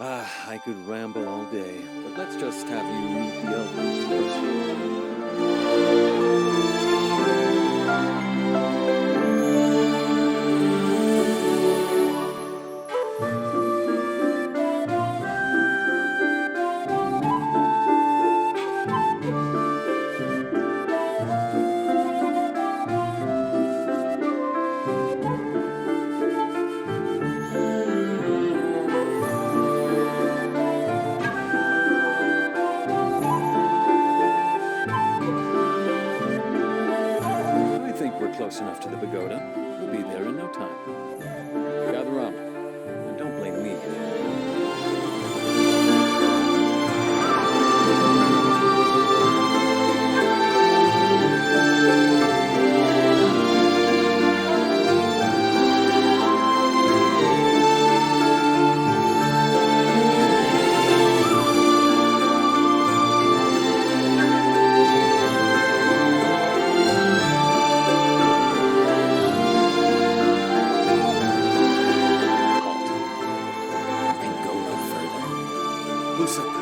I could ramble all day, but let's just have you meet the elders first. I think we're close enough to the pagoda. We'll be there in no time. Gather up, and don't blame me. Who said that?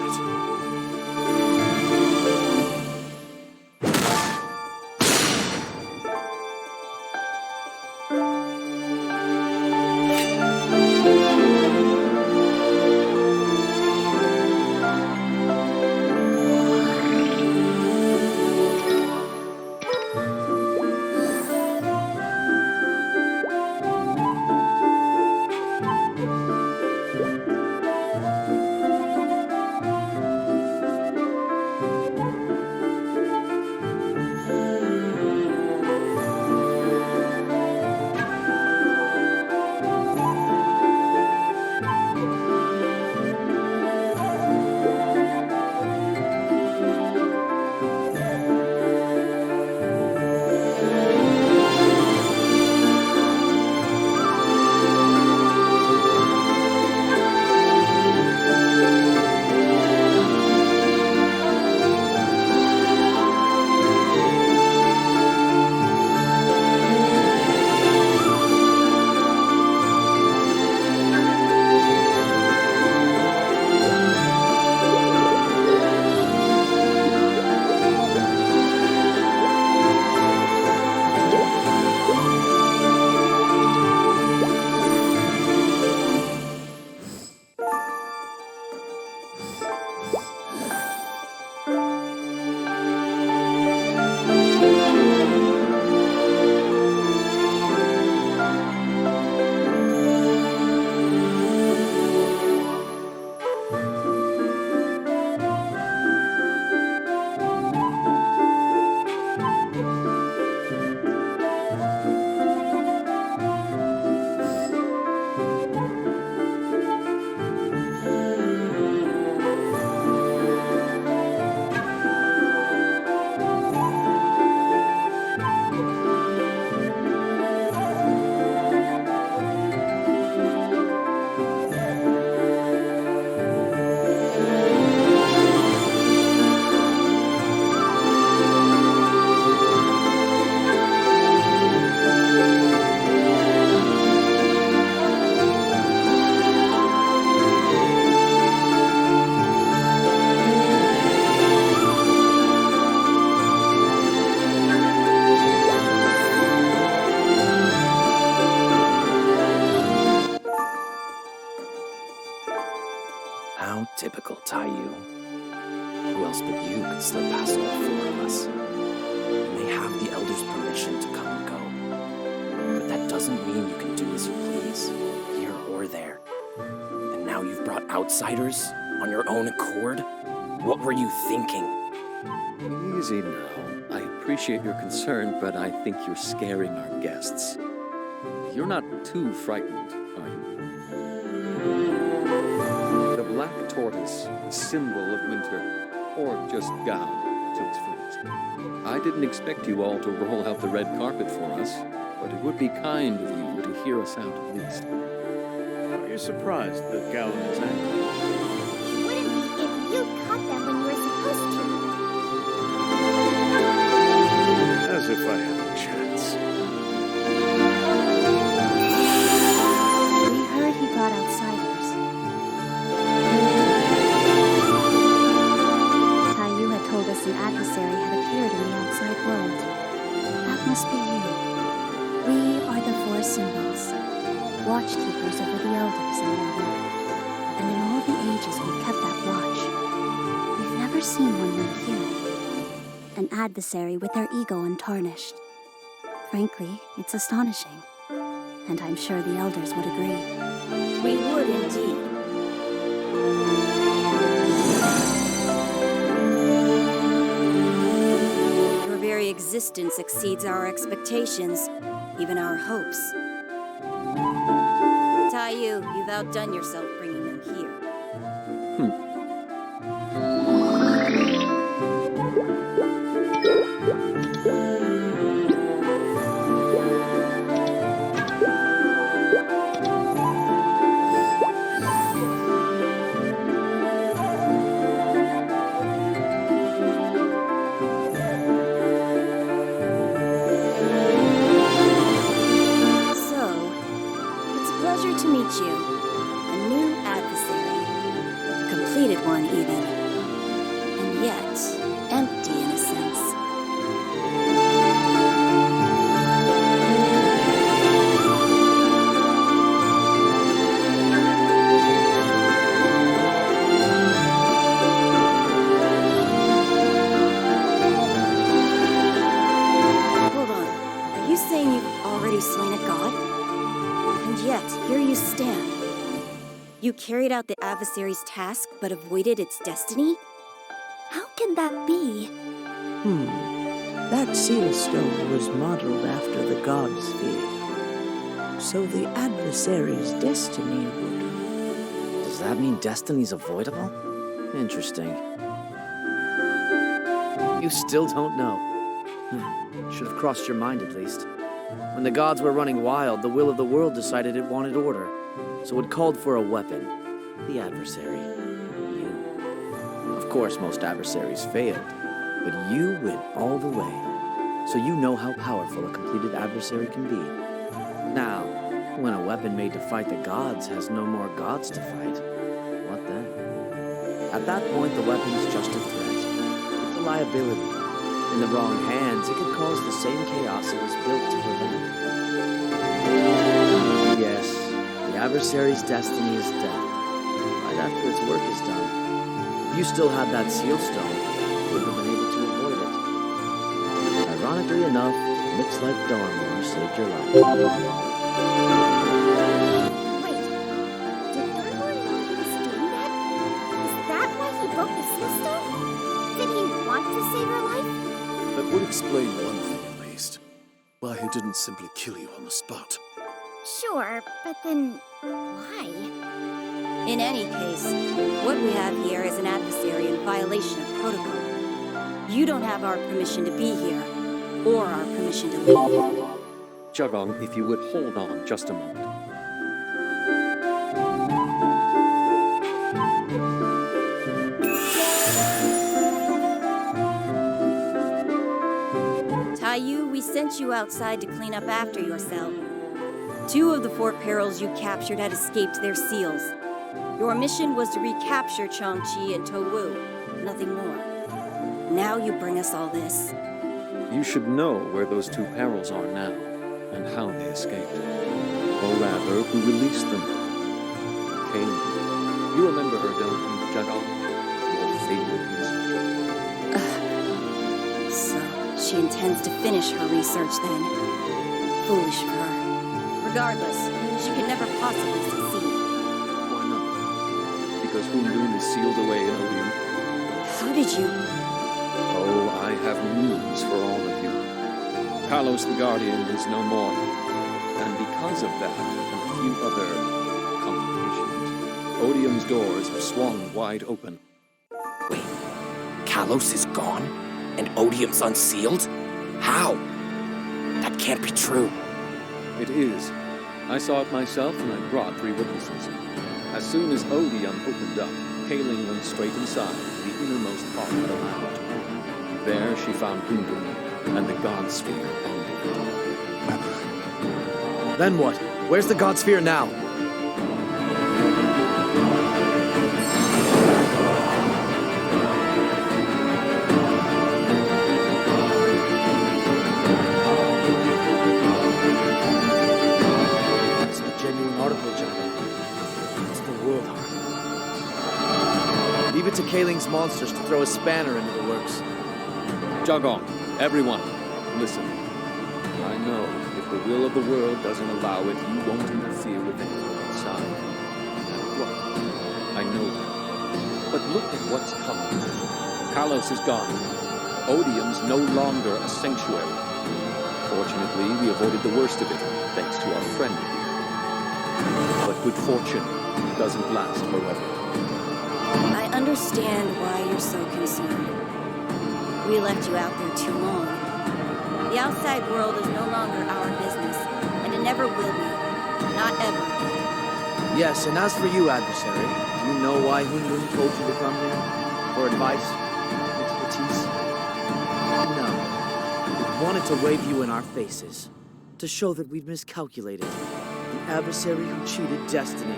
How typical, Taiyu. Who else but you could slip past all four of us? You may have the Elder's permission to come and go, but that doesn't mean you can do as you please, here or there. And now you've brought outsiders on your own accord? What were you thinking? Easy now. I appreciate your concern, but I think you're scaring our guests. You're not too frightened, are you? The black tortoise, the symbol of winter, or just gown to its fullest. I didn't expect you all to roll out the red carpet for us, but it would be kind of you to hear us out at least. Are you surprised that Gowan is angry? He wouldn't be if you caught them when you were supposed to. As if I had a chance. We heard he brought outsiders. seen one like you. An adversary with their ego untarnished. Frankly, it's astonishing. And I'm sure the elders would agree. We would indeed. Your very existence exceeds our expectations, even our hopes. Taiyu, you've outdone yourself bringing them here. To meet you. A new adversary. A completed one, even. And yet, empty in a sense. Hold on. Are you saying you've already slain a god? And yet, here you stand. You carried out the adversary's task, but avoided its destiny? How can that be? That seal stone was modeled after the god sphere. So the adversary's destiny would... Does that mean destiny's avoidable? Interesting. You still don't know. Should have crossed your mind at least. When the gods were running wild, the will of the world decided it wanted order. So it called for a weapon. The adversary. You. Of course, most adversaries failed. But you went all the way. So you know how powerful a completed adversary can be. Now, when a weapon made to fight the gods has no more gods to fight, what then? At that point, the weapon is just a threat. It's a liability. In the wrong hands, it could cause the same chaos it was built to prevent. Yes, the adversary's destiny is death, right after its work is done. If you still had that seal stone, you wouldn't have been able to avoid it. Ironically enough, it looks like Dormor saved your life. Wait, did Dormor know he was doing that? Is that why he broke the seal stone? Did he want to save her life? That would explain one thing at least. Why he didn't simply kill you on the spot. Sure, but then why? In any case, what we have here is an adversary in violation of protocol. You don't have our permission to be here, or our permission to leave. Jagong, if you would hold on just a moment. Taiyu, we sent you outside to clean up after yourself. 2 of the 4 perils you captured had escaped their seals. Your mission was to recapture Changqi and Towu, nothing more. Now you bring us all this. You should know where those 2 perils are now, and how they escaped. Or rather, who released them. Kane. You remember her, don't you, Jagong? Your favorite researcher. So, she intends to finish her research then. Foolish of her. Regardless, she could never possibly succeed. Why not? Because Hundun is sealed away in Odium. How did you... Oh, I have news for all of you. Carlos the Guardian is no more. And because of that, and a few other complications, Odium's doors have swung wide open. Wait, Kalos is gone? And Odium's unsealed? How? That can't be true. It is. I saw it myself and I brought 3 witnesses. As soon as Odium opened up, Kaling went straight inside, the innermost part of the laboratory. There she found Hundun and the God Sphere on the door. Then what? Where's the God Sphere now? It's the genuine article, John. It's the world heart. Leave it to Kaling's monsters to throw a spanner into the works. Jog everyone, listen. I know if the will of the world doesn't allow it, you won't interfere with anything outside. No matter what. I know that. But look at what's coming. Kalos is gone. Odium's no longer a sanctuary. Fortunately, we avoided the worst of it, thanks to our friend here. But good fortune doesn't last forever. I understand why you're so concerned. We left you out there too long. The outside world is no longer our business, and it never will be. Not ever. Yes, and as for you, adversary, do you know why Hunlun told you to come here? For advice? Expertise? No. We wanted to wave you in our faces. To show that we'd miscalculated. The adversary who cheated destiny.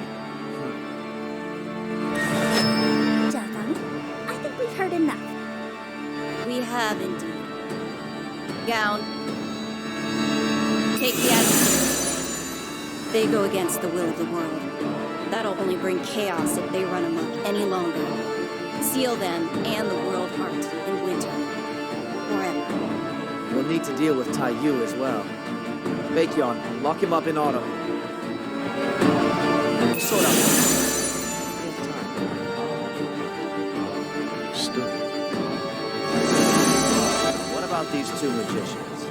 Jagan, I think we've heard enough. We have indeed. Gown, take the adversary. They go against the will of the world. That'll only bring chaos if they run amok any longer. Seal them and the world heart in winter. Forever. We'll need to deal with Tai Yu as well. Baekyeon, lock him up in auto. Sort out. Still. What about these two magicians?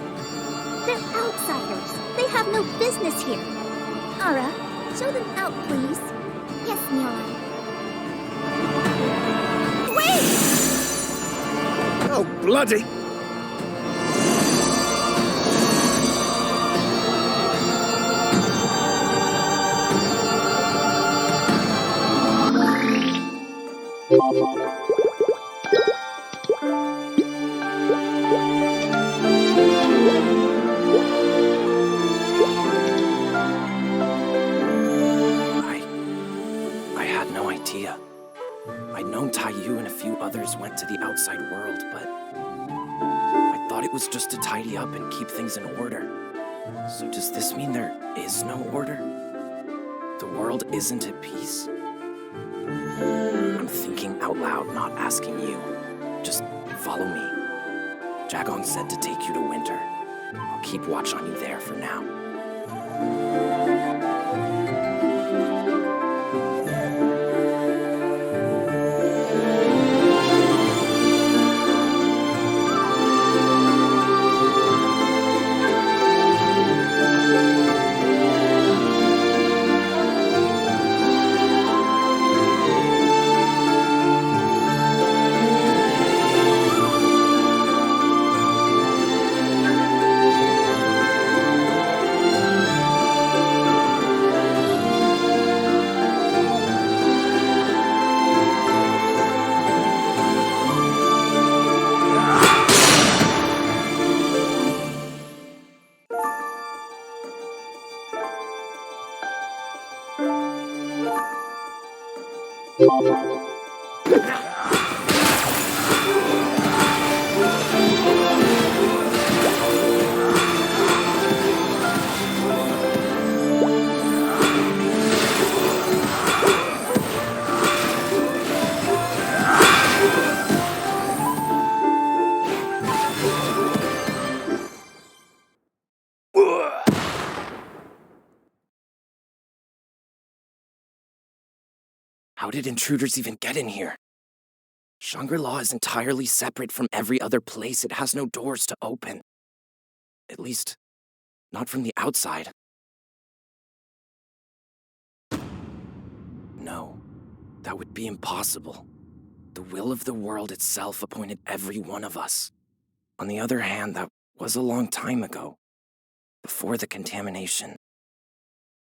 They're outsiders. They have no business here. Ara, show them out, please. Yes, Nyan. Wait! Oh, bloody! I had no idea. I'd known Tai Yu and a few others went to the outside world, but I thought it was just to tidy up and keep things in order. So does this mean there is no order? The world isn't at peace? I'm thinking out loud, not asking you. Just follow me. Jagong said to take you to Winter. I'll keep watch on you there for now. How did intruders even get in here? Shangri-La is entirely separate from every other place. It has no doors to open. At least, not from the outside. No, that would be impossible. The will of the world itself appointed every one of us. On the other hand, that was a long time ago, before the contamination.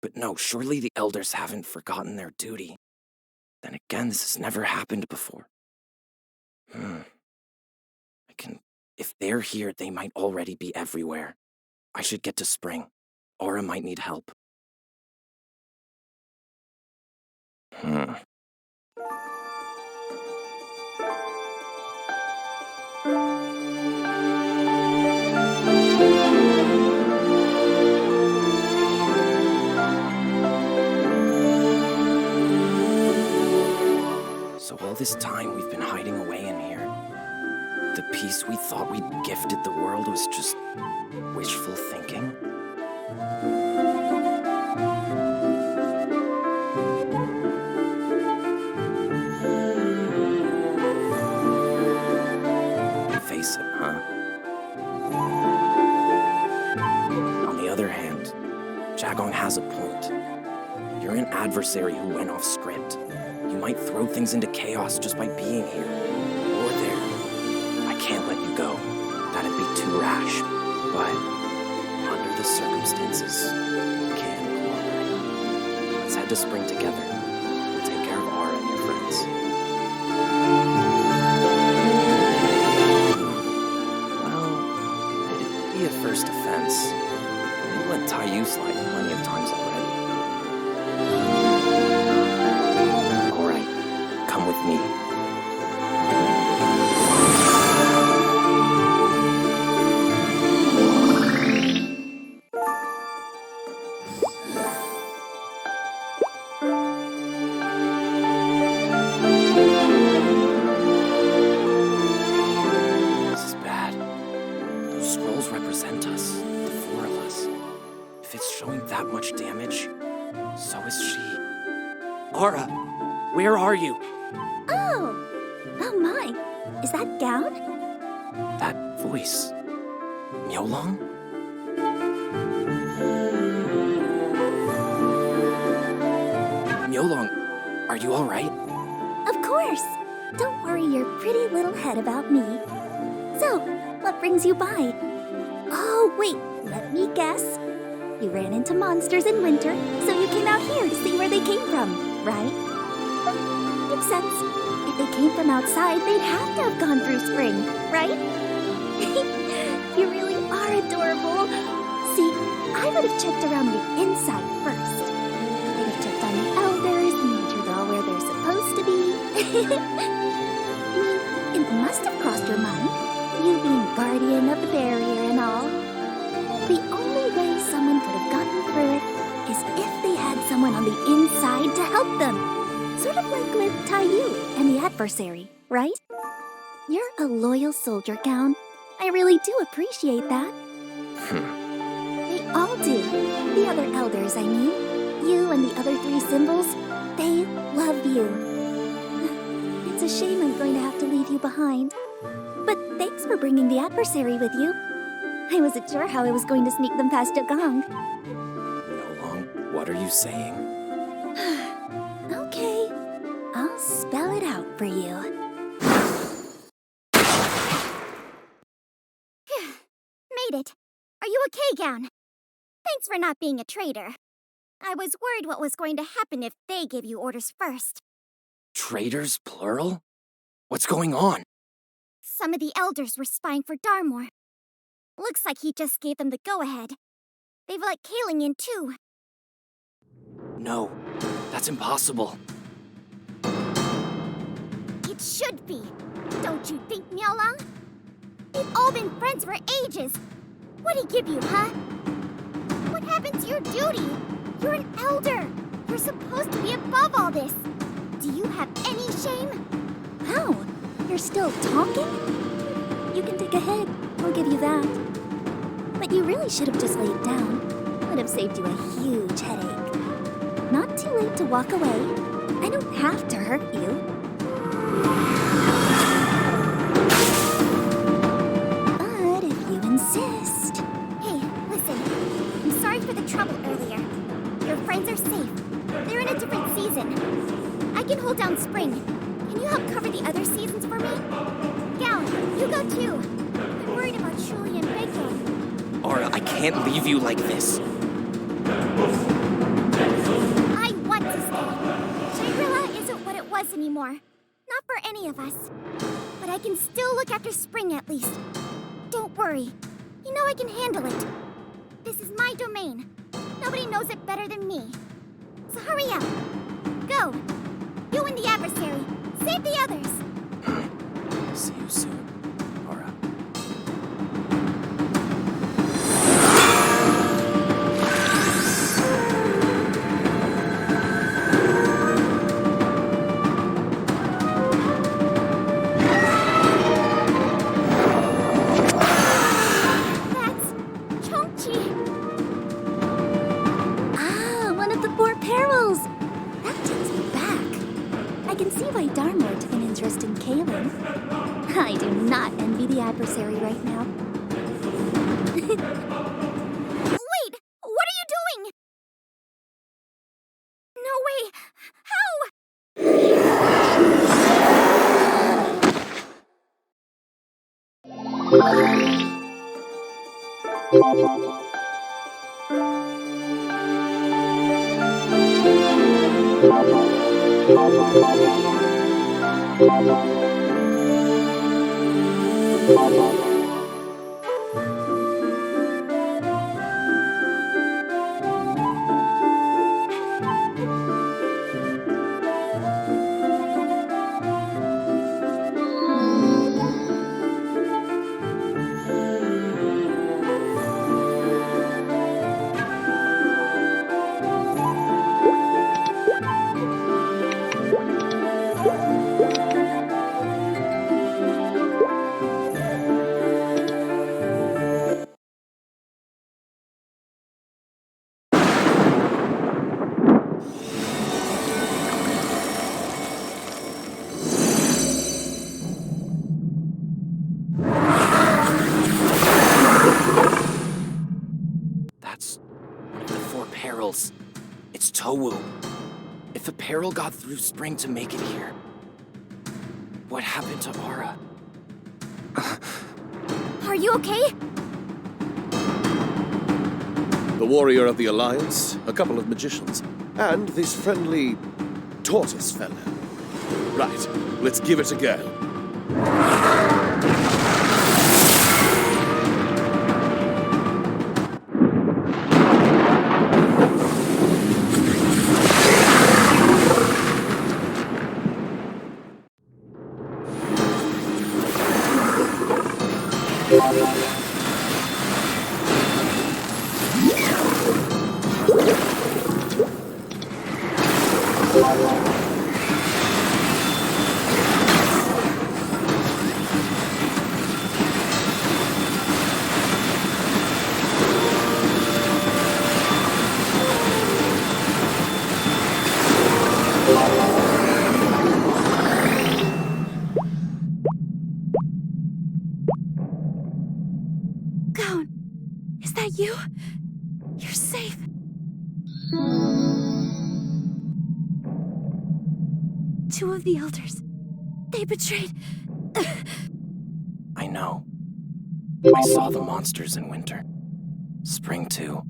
But no, surely the elders haven't forgotten their duty. Then again, this has never happened before. If they're here, they might already be everywhere. I should get to Spring. Aura might need help. So all this this time we've been hiding away in here, the peace we thought we'd gifted the world was just wishful thinking? Face it, huh? On the other hand, Jagong has a point. You're an adversary who went off script. You might throw things into chaos just by being here. Or there. I can't let you go. That'd be too rash. But under the circumstances, you can cooperate. Let's head to Spring together. We'll take care of Aura and your friends. Well, it'd be a first offense. We let Taiyu slide plenty of times already. All right, come with me. This is bad. Those scrolls represent us, the four of us. If it's showing that much damage, so is she. Aura, where are you? Oh! Oh my! Is that gown? That voice. Myolong? Myolong, are you alright? Of course! Don't worry your pretty little head about me. So, what brings you by? Oh, wait, let me guess. You ran into monsters in winter, so you came out here to see where they came from, right? Makes sense. If they came from outside, they'd have to have gone through spring, right? You really are adorable. See, I would have checked around the inside first. I'd have checked on the elders and made sure they're all where they're supposed to be. I mean, it must have crossed your mind, you being guardian of the barrier and all. The only way someone could have gotten through it is if they had someone on the inside to help them. Sort of like with Taiyu and the adversary, right? You're a loyal soldier, Gown. I really do appreciate that. They all do. The other elders, I mean. You and the other three symbols, they love you. It's a shame I'm going to have to leave you behind. But thanks for bringing the adversary with you. I wasn't sure how I was going to sneak them past Jagong. Myolong, what are you saying? Okay, I'll spell it out for you. Made it. Are you okay, Gown? Thanks for not being a traitor. I was worried what was going to happen if they gave you orders first. Traitors, plural? What's going on? Some of the elders were spying for Darmor. Looks like he just gave them the go-ahead. They've let Kaling in too. No, that's impossible. It should be. Don't you think, Myolong? They've all been friends for ages. What'd he give you, huh? What happened to your duty? You're an elder. You're supposed to be above all this. Do you have any shame? Wow, you're still talking? You can take a hit, I'll give you that. But you really should have just laid down. Would have saved you a huge headache. Not too late to walk away. I don't have to hurt you. But if you insist... Hey, listen. I'm sorry for the trouble earlier. Your friends are safe. They're in a different season. I can hold down spring. Can you help cover the other seasons for me? Gown, you go too. I'm worried about Shuli and Bigfoot. Aura, I can't leave you like this. I want to stay. Shangri-La isn't what it was anymore. Not for any of us. But I can still look after Spring at least. Don't worry. You know I can handle it. This is my domain. Nobody knows it better than me. So hurry up. Go. You and the adversary. Save the others. See you soon, Aura. I do not envy the adversary right now. Wait! What are you doing? No way! How? That's one of the four perils. It's Towu. If a peril got through Spring to make it here, what happened to Aura? Are you okay? The warrior of the Alliance, a couple of magicians, and this friendly tortoise fella. Right, let's give it a go. Gown, is that you? You're safe. Two of the elders. They betrayed. I know. I saw the monsters in winter. Spring too.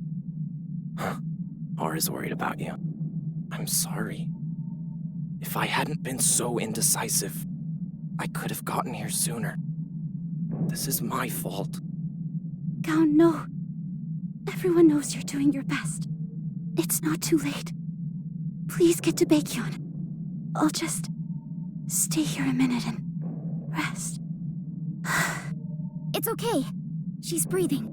Huh. Aura's worried about you. I'm sorry. If I hadn't been so indecisive, I could have gotten here sooner. This is my fault. Gown, no. Everyone knows you're doing your best. It's not too late. Please get to Baekhyun. I'll just stay here a minute and rest. It's okay. She's breathing.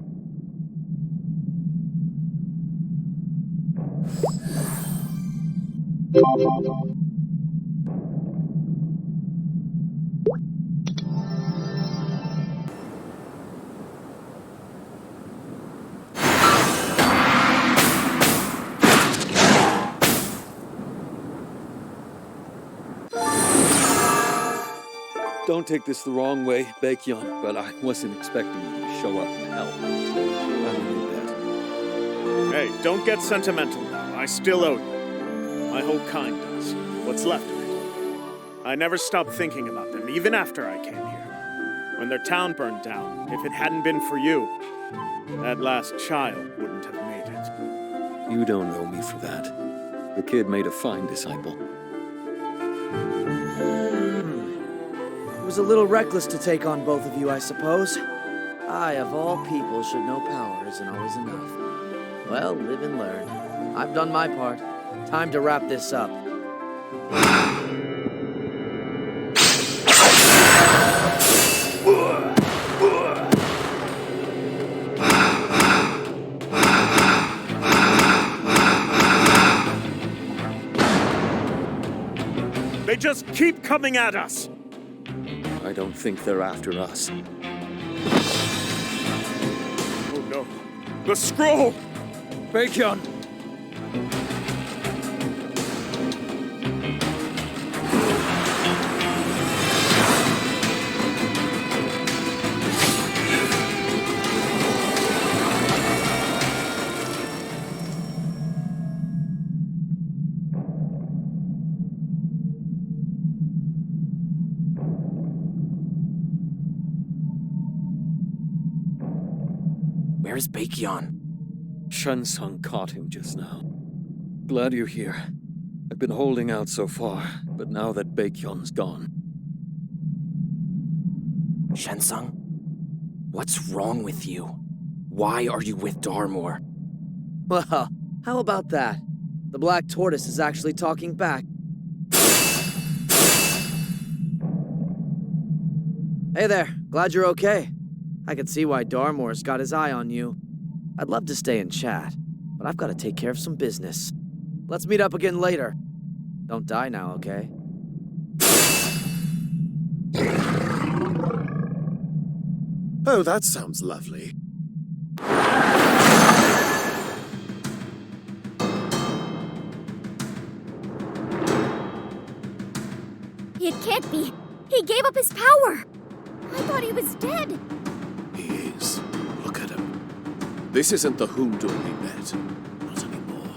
Don't take this the wrong way, Baekhyun, but I wasn't expecting you to show up and help. I knew that. Hey, don't get sentimental now. I still owe you. My whole kind does. What's left of it. I never stopped thinking about them, even after I came here. When their town burned down, if it hadn't been for you, that last child wouldn't have made it. You don't owe me for that. The kid made a fine disciple. It was a little reckless to take on both of you, I suppose. I, of all people, should know power isn't always enough. Well, live and learn. I've done my part. Time to wrap this up. They just keep coming at us! I don't think they're after us. Oh no. The scroll! Baekhyun! Where's Baekhyun? Shunsung caught him just now. Glad you're here. I've been holding out so far, but now that Baekhyun's gone. Shensung? What's wrong with you? Why are you with Darmor? Well, how about that? The Black Tortoise is actually talking back. Hey there, glad you're okay. I can see why Darmor's got his eye on you. I'd love to stay and chat, but I've got to take care of some business. Let's meet up again later. Don't die now, okay? Oh, that sounds lovely. It can't be. He gave up his power. I thought he was dead. He is. Look at him. This isn't the Hundun we met. Not anymore.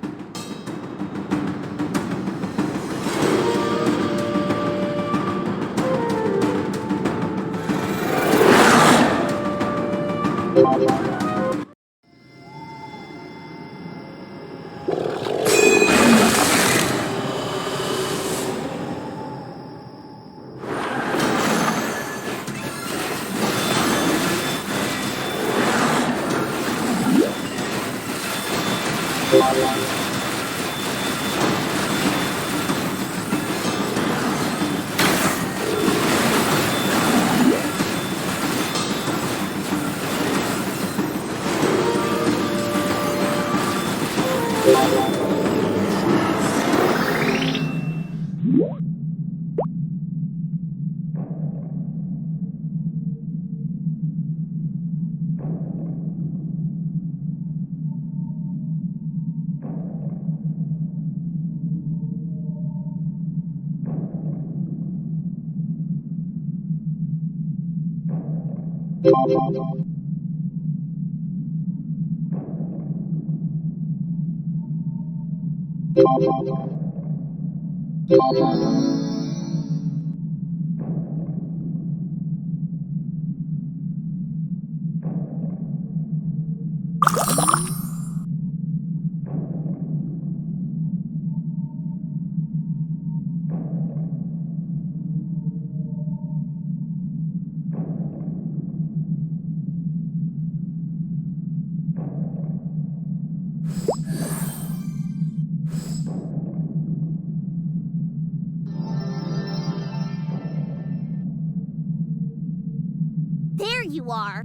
There you are.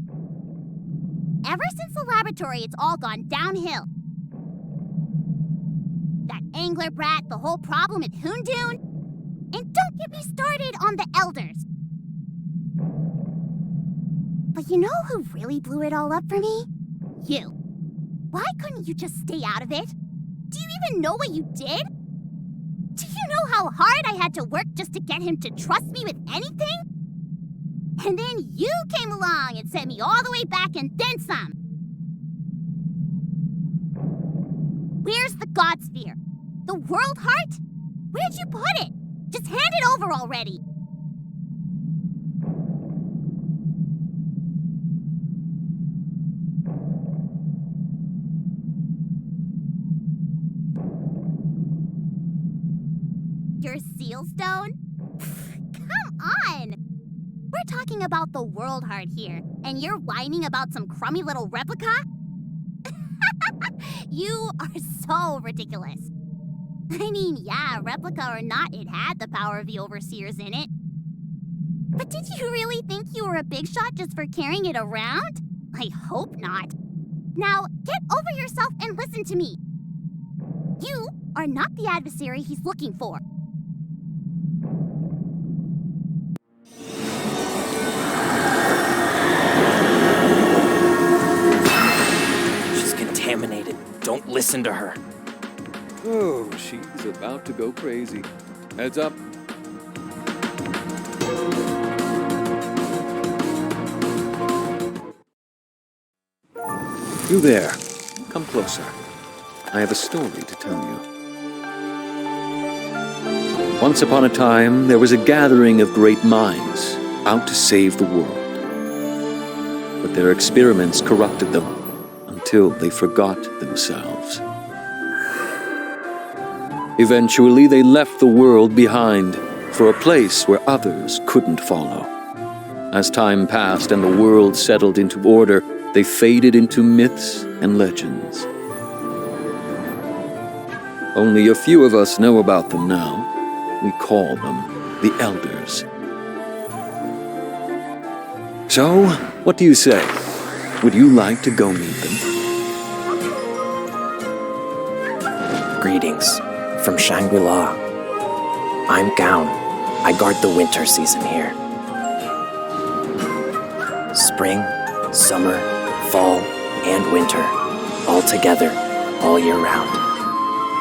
Ever since the laboratory, it's all gone downhill. That angler brat, the whole problem at Hundun. And don't get me started on the elders. But you know who really blew it all up for me? You. Why couldn't you just stay out of it? Do you even know what you did? Do you know how hard I had to work just to get him to trust me with anything? And then you came along and sent me all the way back and then some. Where's the God Sphere? The World Heart? Where'd you put it? Just hand it over already. Your seal stone? Come on! We're talking about the World Heart here, and you're whining about some crummy little replica? You are so ridiculous. I mean, yeah, replica or not, it had the power of the Overseers in it. But did you really think you were a big shot just for carrying it around? I hope not. Now, get over yourself and listen to me. You are not the adversary he's looking for. She's contaminated. Don't listen to her. Oh, she's about to go crazy. Heads up. You there. Come closer. I have a story to tell you. Once upon a time, there was a gathering of great minds out to save the world. But their experiments corrupted them, until they forgot themselves. Eventually, they left the world behind for a place where others couldn't follow. As time passed and the world settled into order, they faded into myths and legends. Only a few of us know about them now. We call them the Elders. So, what do you say? Would you like to go meet them? Greetings from Shangri-La. I'm Gown. I guard the winter season here. Spring, summer, fall, and winter, all together, all year round.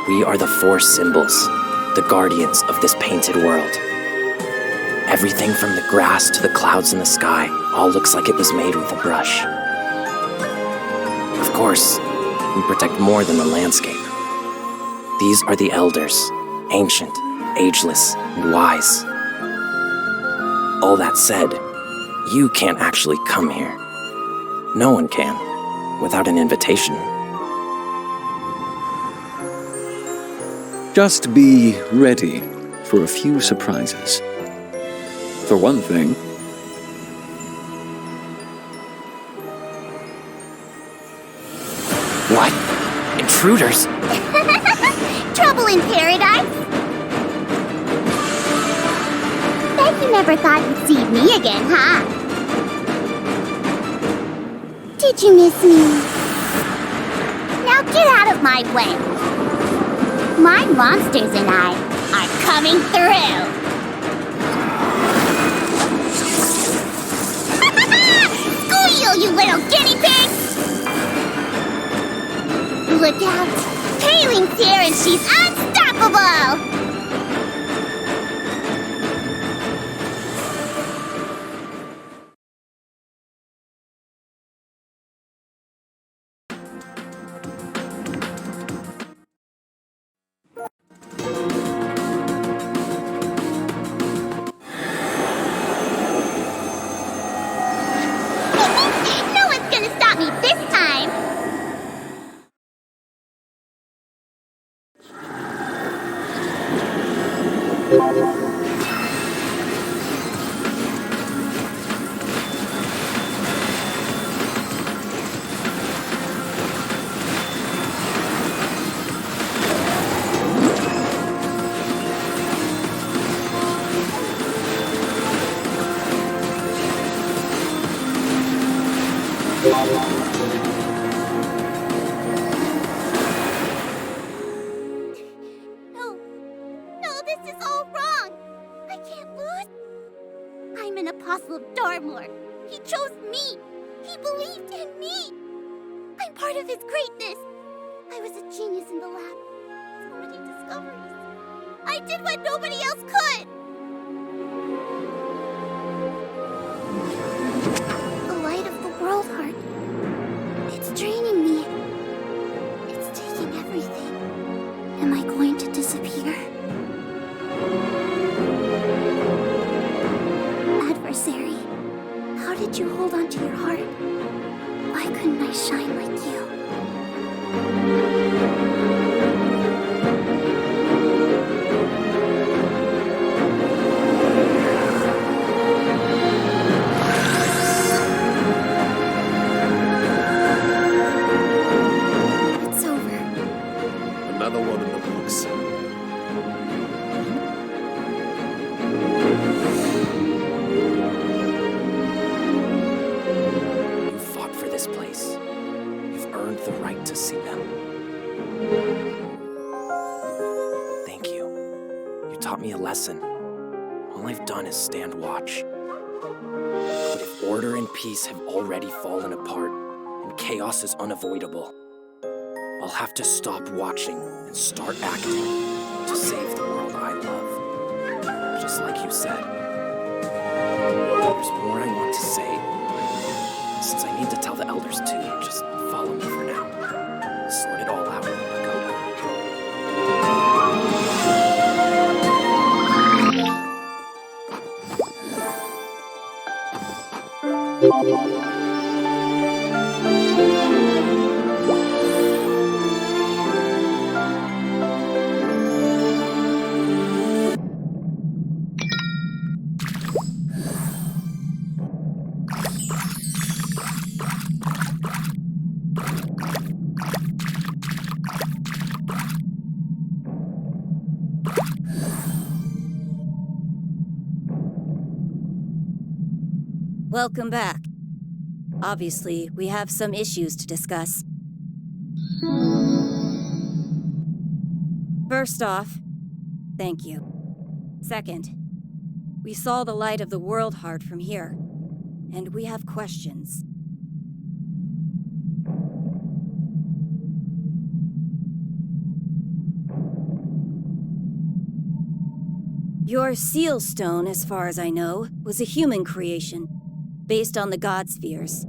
We are the four symbols, the guardians of this painted world. Everything from the grass to the clouds in the sky all looks like it was made with a brush. Of course, we protect more than the landscape. These are the Elders, ancient, ageless, and wise. All that said, you can't actually come here. No one can, without an invitation. Just be ready for a few surprises. For one thing, What? Intruders? Trouble in paradise? Bet you never thought you'd see me again, huh? Did you miss me? Now get out of my way. My monsters and I are coming through. Squeal, you little guinea pig! Look out! Payling's here and she's unstoppable! No one's gonna stop me this time! No, this is all wrong. I can't lose. I'm an apostle of Darmlord. He chose me. He believed in me. I'm part of his greatness. I was a genius in the lab. So many discoveries. I did what nobody else could. The light of the world heart. It's draining me. It's taking everything. Am I going to disappear? Adversary, how did you hold on to your heart? Why couldn't I shine like you? It's over. Another one in the books. You fought for this place. You've earned the right to see them. Thank you. You taught me a lesson. All I've done is stand watch. But if order and peace have already fallen apart, and chaos is unavoidable, I'll have to stop watching and start acting to save the world I love. Just like you said. There's more I want to say. Since I need to tell the elders too, just follow me for now. We'll sort it all out in the pagoda. Welcome back. Obviously, we have some issues to discuss. First off, thank you. Second, we saw the light of the World Heart from here, and we have questions. Your seal stone, as far as I know, was a human creation, based on the God Spheres.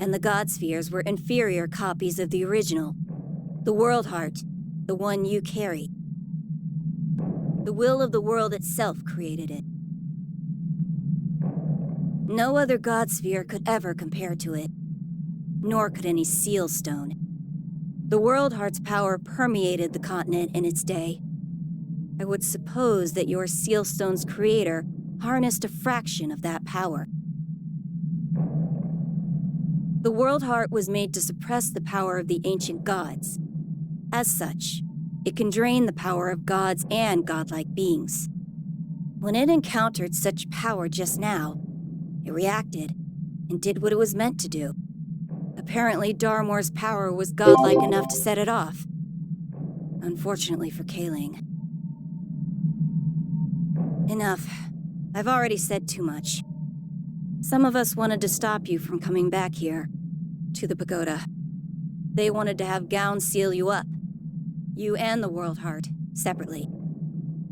And the God Spheres were inferior copies of the original, the World Heart, the one you carry. The will of the world itself created it. No other God Sphere could ever compare to it, nor could any seal stone. The World Heart's power permeated the continent in its day. I would suppose that your seal stone's creator harnessed a fraction of that power. The World Heart was made to suppress the power of the ancient gods. As such, it can drain the power of gods and godlike beings. When it encountered such power just now, it reacted and did what it was meant to do. Apparently, Darmore's power was godlike enough to set it off. Unfortunately for Kaling. Enough. I've already said too much. Some of us wanted to stop you from coming back here, to the pagoda. They wanted to have Gown seal you up. You and the World Heart, separately.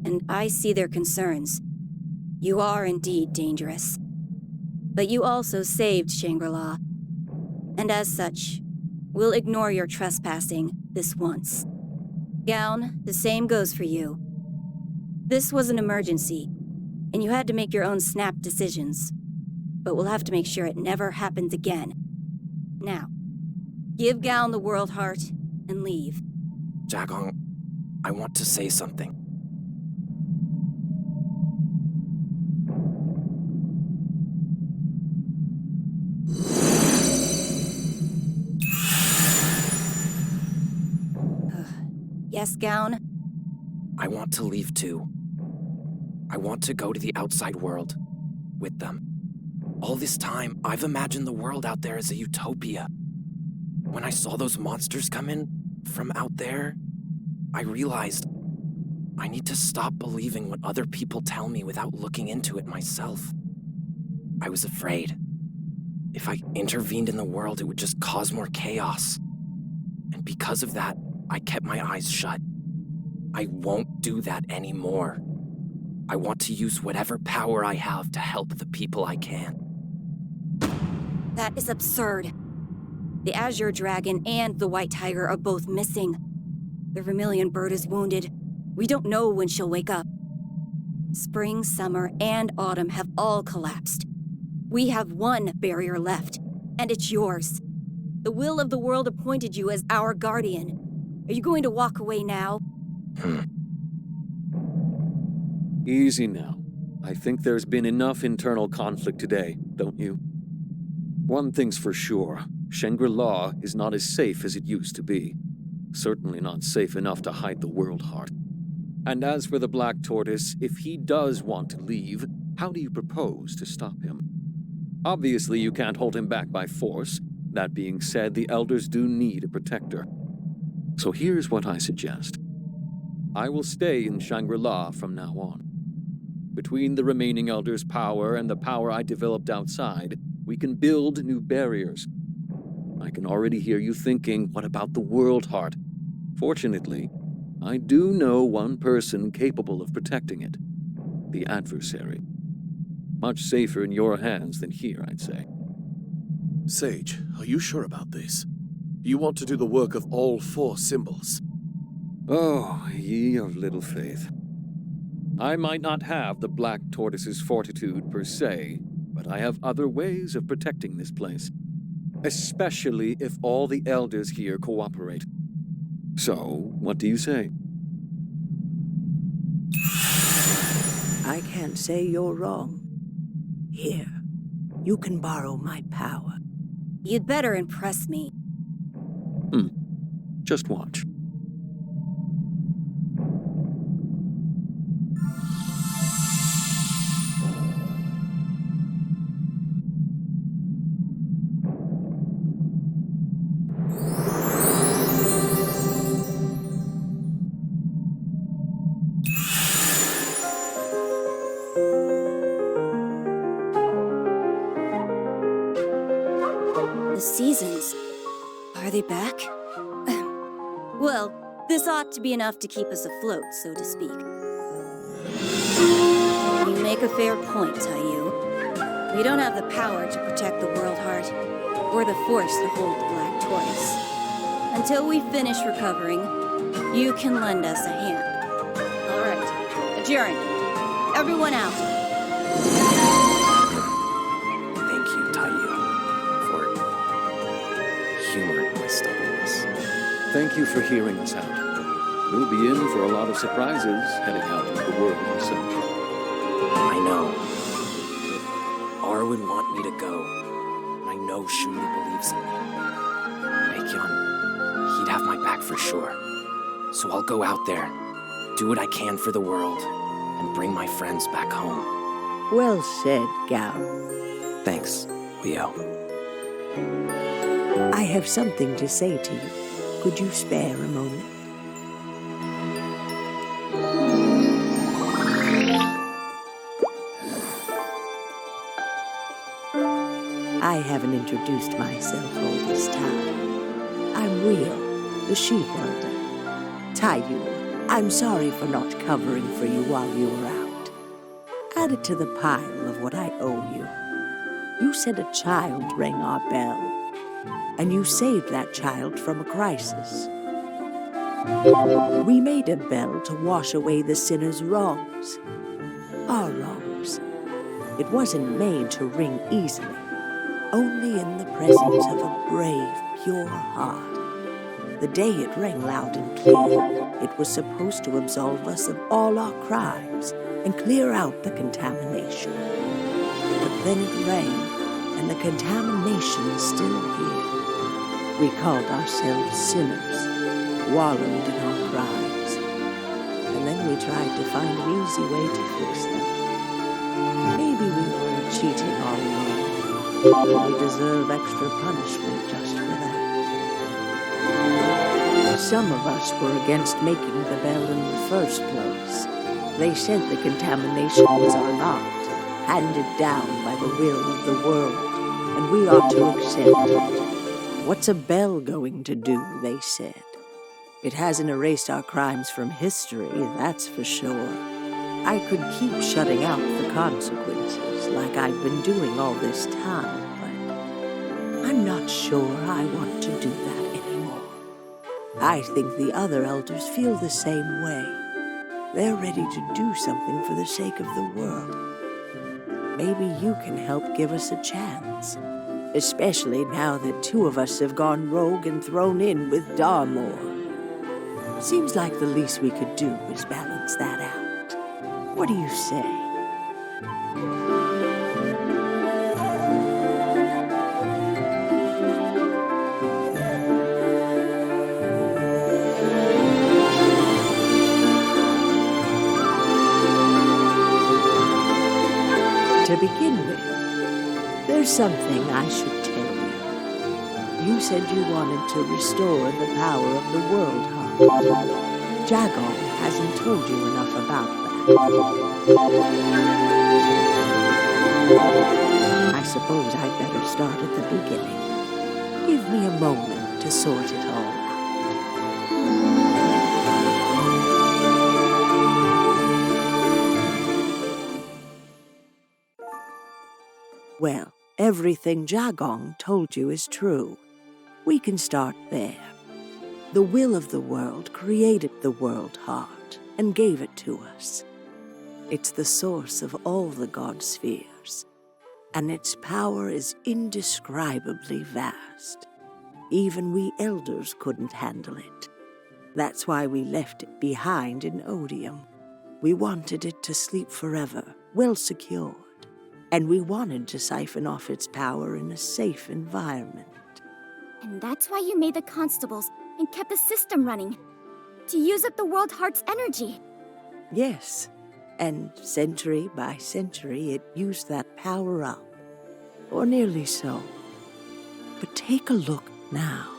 And I see their concerns. You are indeed dangerous. But you also saved Shangri-La. And as such, we'll ignore your trespassing this once. Gown, the same goes for you. This was an emergency, and you had to make your own snap decisions. But we'll have to make sure it never happens again. Now, give Gown the World Heart and leave. Jagong, I want to say something. Yes, Gown? I want to leave too. I want to go to the outside world with them. All this time, I've imagined the world out there as a utopia. When I saw those monsters come in from out there, I realized I need to stop believing what other people tell me without looking into it myself. I was afraid. If I intervened in the world, it would just cause more chaos. And because of that, I kept my eyes shut. I won't do that anymore. I want to use whatever power I have to help the people I can. That is absurd. The Azure Dragon and the White Tiger are both missing. The Vermilion Bird is wounded. We don't know when she'll wake up. Spring, summer, and autumn have all collapsed. We have one barrier left, and it's yours. The will of the world appointed you as our guardian. Are you going to walk away now? Easy now. I think there's been enough internal conflict today, don't you? One thing's for sure. Shangri-La is not as safe as it used to be. Certainly not safe enough to hide the World Heart. And as for the Black Tortoise, if he does want to leave, how do you propose to stop him? Obviously, you can't hold him back by force. That being said, the Elders do need a protector. So here's what I suggest. I will stay in Shangri-La from now on. Between the remaining Elders' power and the power I developed outside, we can build new barriers. I can already hear you thinking, what about the World Heart? Fortunately, I do know one person capable of protecting it. The adversary. Much safer in your hands than here, I'd say. Sage, are you sure about this? You want to do the work of all 4 symbols? Oh, ye of little faith. I might not have the Black Tortoise's fortitude per se, but I have other ways of protecting this place. Especially if all the Elders here cooperate. So, what do you say? I can't say you're wrong. Here, you can borrow my power. You'd better impress me. Just watch. The seasons. Are they back? Well, this ought to be enough to keep us afloat, so to speak. You make a fair point, Taiyu. We don't have the power to protect the World Heart, or the force to hold the Black Tortoise. Until we finish recovering, you can lend us a hand. All right, adjourn. Everyone out. Thank you, Taiyu, for humoring my stubbornness. Thank you for hearing us out. We'll be in for a lot of surprises heading out into the world of search. I know. Ar would want me to go, and I know Shuli believes in me. Baekhyun, he'd have my back for sure. So I'll go out there, do what I can for the world, and bring my friends back home. Well said, Gao. Thanks, Leo. I have something to say to you. Could you spare a moment? I haven't introduced myself all this time. I'm Rio, the sheep elder. Taiyu, I'm sorry for not covering for you while you were out. Add it to the pile of what I owe you. You said a child rang our bell, and you saved that child from a crisis. We made a bell to wash away the sinner's wrongs. Our wrongs. It wasn't made to ring easily, only in the presence of a brave, pure heart. The day it rang loud and clear, it was supposed to absolve us of all our crimes and clear out the contamination. But then it rang, and the contamination is still here. We called ourselves sinners, wallowed in our crimes, and then we tried to find an easy way to fix them. Maybe we were cheating all along, and we deserve extra punishment just for that. Some of us were against making the bell in the first place. They said the contamination was our lot, handed down by the will of the world, and we ought to accept it. What's a bell going to do, they said. It hasn't erased our crimes from history, that's for sure. I could keep shutting out the consequences like I've been doing all this time, but I'm not sure I want to do that anymore. I think the other elders feel the same way. They're ready to do something for the sake of the world. Maybe you can help give us a chance. Especially now that two of us have gone rogue and thrown in with Darmor. Seems like the least we could do is balance that out. What do you say? To begin with, there's something I should tell you. You said you wanted to restore the power of the World Heart. Jagon hasn't told you enough about that. I suppose I'd better start at the beginning. Give me a moment to sort it all out. Well, everything Jagong told you is true. We can start there. The will of the world created the World Heart and gave it to us. It's the source of all the god spheres, and its power is indescribably vast. Even we elders couldn't handle it. That's why we left it behind in Odium. We wanted it to sleep forever, well secured. And we wanted to siphon off its power in a safe environment. And that's why you made the constables and kept the system running. To use up the World Heart's energy. Yes, and century by century it used that power up. Or nearly so. But take a look now.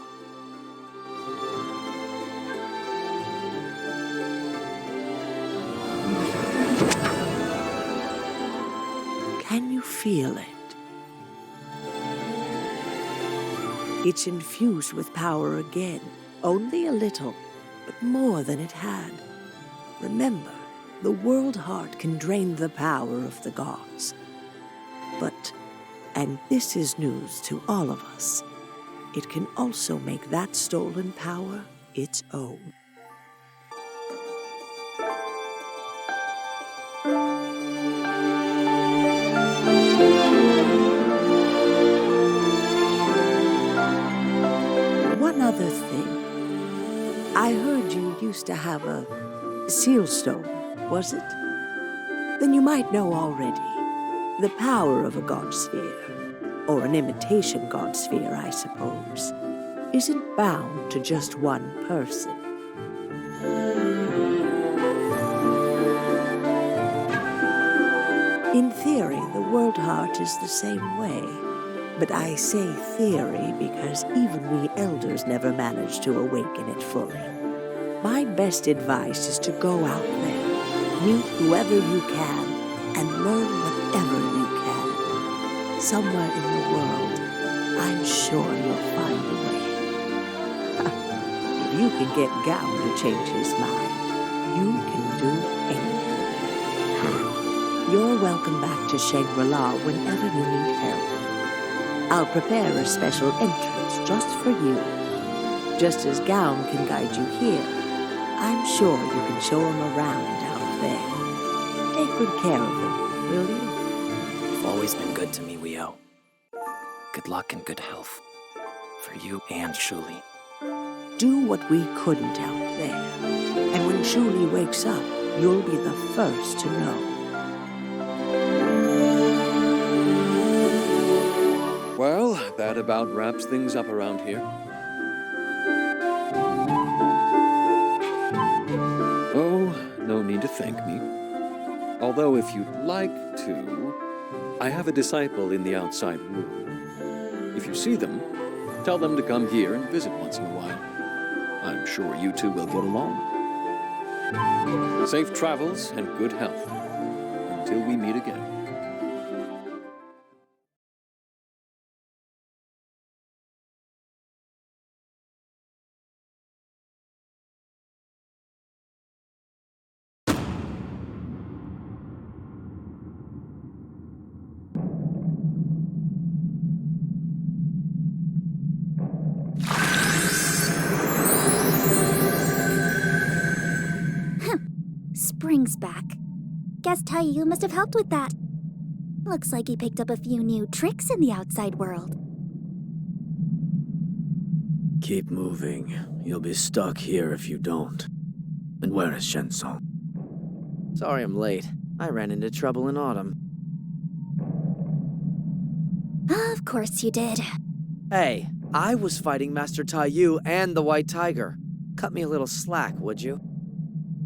Can you feel it? It's infused with power again. Only a little, but more than it had. Remember, the world heart can drain the power of the gods. But, and this is news to all of us, it can also make that stolen power its own. One other thing. I heard you used to have a seal stone, was it? Then you might know already. The power of a god sphere, or an imitation god sphere, I suppose, isn't bound to just one person. In theory, the world heart is the same way. But I say theory because even we elders never manage to awaken it fully. My best advice is to go out there, meet whoever you can, and learn whatever you can. Somewhere in the world, I'm sure you'll find a way. If you can get Gao to change his mind, you can do anything. You're welcome back to Shangri-La whenever you need help. I'll prepare a special entrance just for you. Just as Gown can guide you here, I'm sure you can show him around out there. Take good care of him, will you? You've always been good to me, Weo. Good luck and good health. For you and Shuli. Do what we couldn't out there. And when Shuli wakes up, you'll be the first to know. Well, that about wraps things up around here. Oh, no need to thank me. Although if you'd like to, I have a disciple in the outside room. If you see them, tell them to come here and visit once in a while. I'm sure you two will get along. Safe travels and good health. Until we meet again. Spring's back. Guess Taiyu must have helped with that. Looks like he picked up a few new tricks in the outside world. Keep moving. You'll be stuck here if you don't. And where is Shensong? Sorry I'm late. I ran into trouble in Autumn. Of course you did. Hey, I was fighting Master Taiyu and the White Tiger. Cut me a little slack, would you?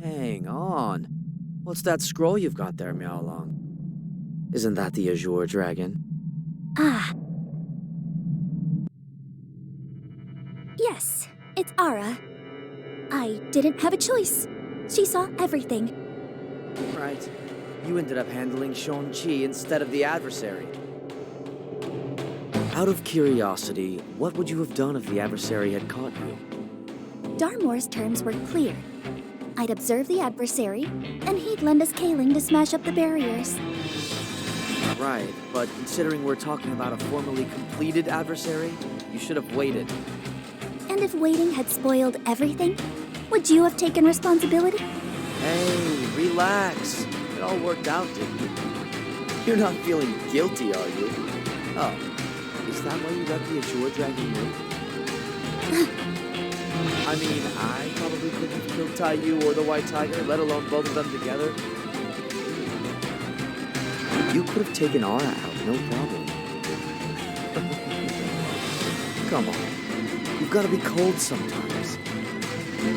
Hang on. What's that scroll you've got there, Miaolong? Isn't that the Azure Dragon? Ah. Yes, it's Ara. I didn't have a choice. She saw everything. Right. You ended up handling Shang-Chi instead of the adversary. Out of curiosity, what would you have done if the adversary had caught you? Darmore's terms were clear. I'd observe the adversary, and he'd lend us Kaling to smash up the barriers. Right, but considering we're talking about a formally completed adversary, you should have waited. And if waiting had spoiled everything, would you have taken responsibility? Hey, relax. It all worked out, didn't it? You're not feeling guilty, are you? Oh, is that why you let the Azure Dragon live? I mean, I probably couldn't have killed Taiyu or the White Tiger, let alone both of them together. You could have taken Ara out, no problem. Come on. You've got to be cold sometimes.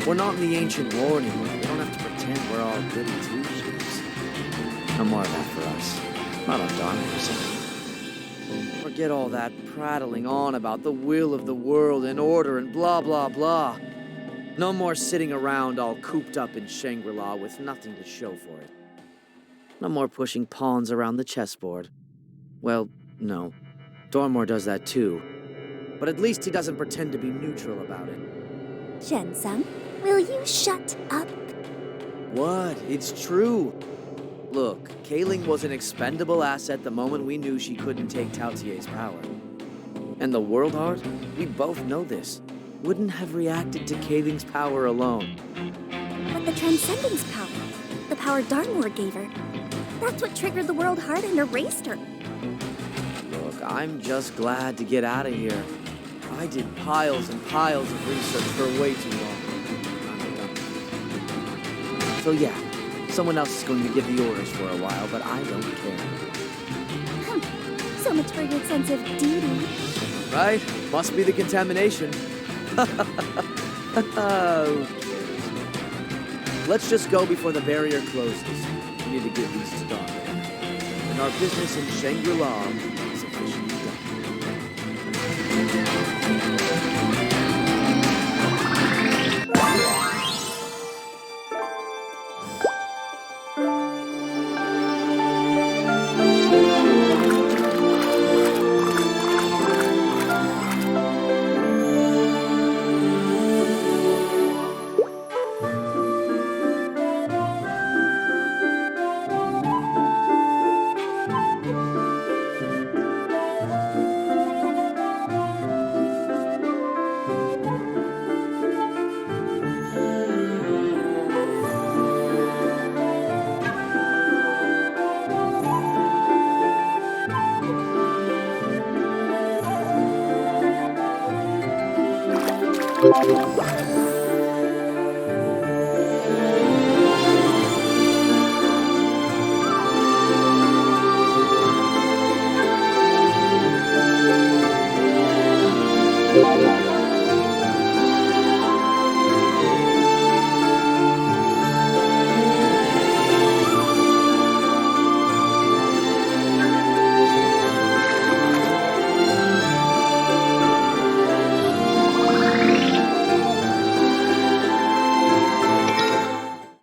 We're not in the ancient war anymore. We don't have to pretend we're all goody two-shoes. No more of that for us. Not on Darmore's. Forget all that prattling on about the will of the world and order and blah, blah, blah. No more sitting around all cooped up in Shangri-La with nothing to show for it. No more pushing pawns around the chessboard. Well, no. Darmore does that too. But at least he doesn't pretend to be neutral about it. Shen-san, will you shut up? What? It's true. Look, Kaling was an expendable asset the moment we knew she couldn't take Tautier's power. And the World Heart, we both know this, wouldn't have reacted to Kaling's power alone. But the Transcendence power, the power Darnmore gave her, that's what triggered the World Heart and erased her. Look, I'm just glad to get out of here. I did piles and piles of research for way too long. I'm done. So yeah, someone else is going to give the orders for a while, but I don't care. So much for your sense of duty. Right? Must be the contamination. Who cares? Let's just go before the barrier closes. We need to get these to Dawn. And our business in Shangri-La is officially done. Thank you.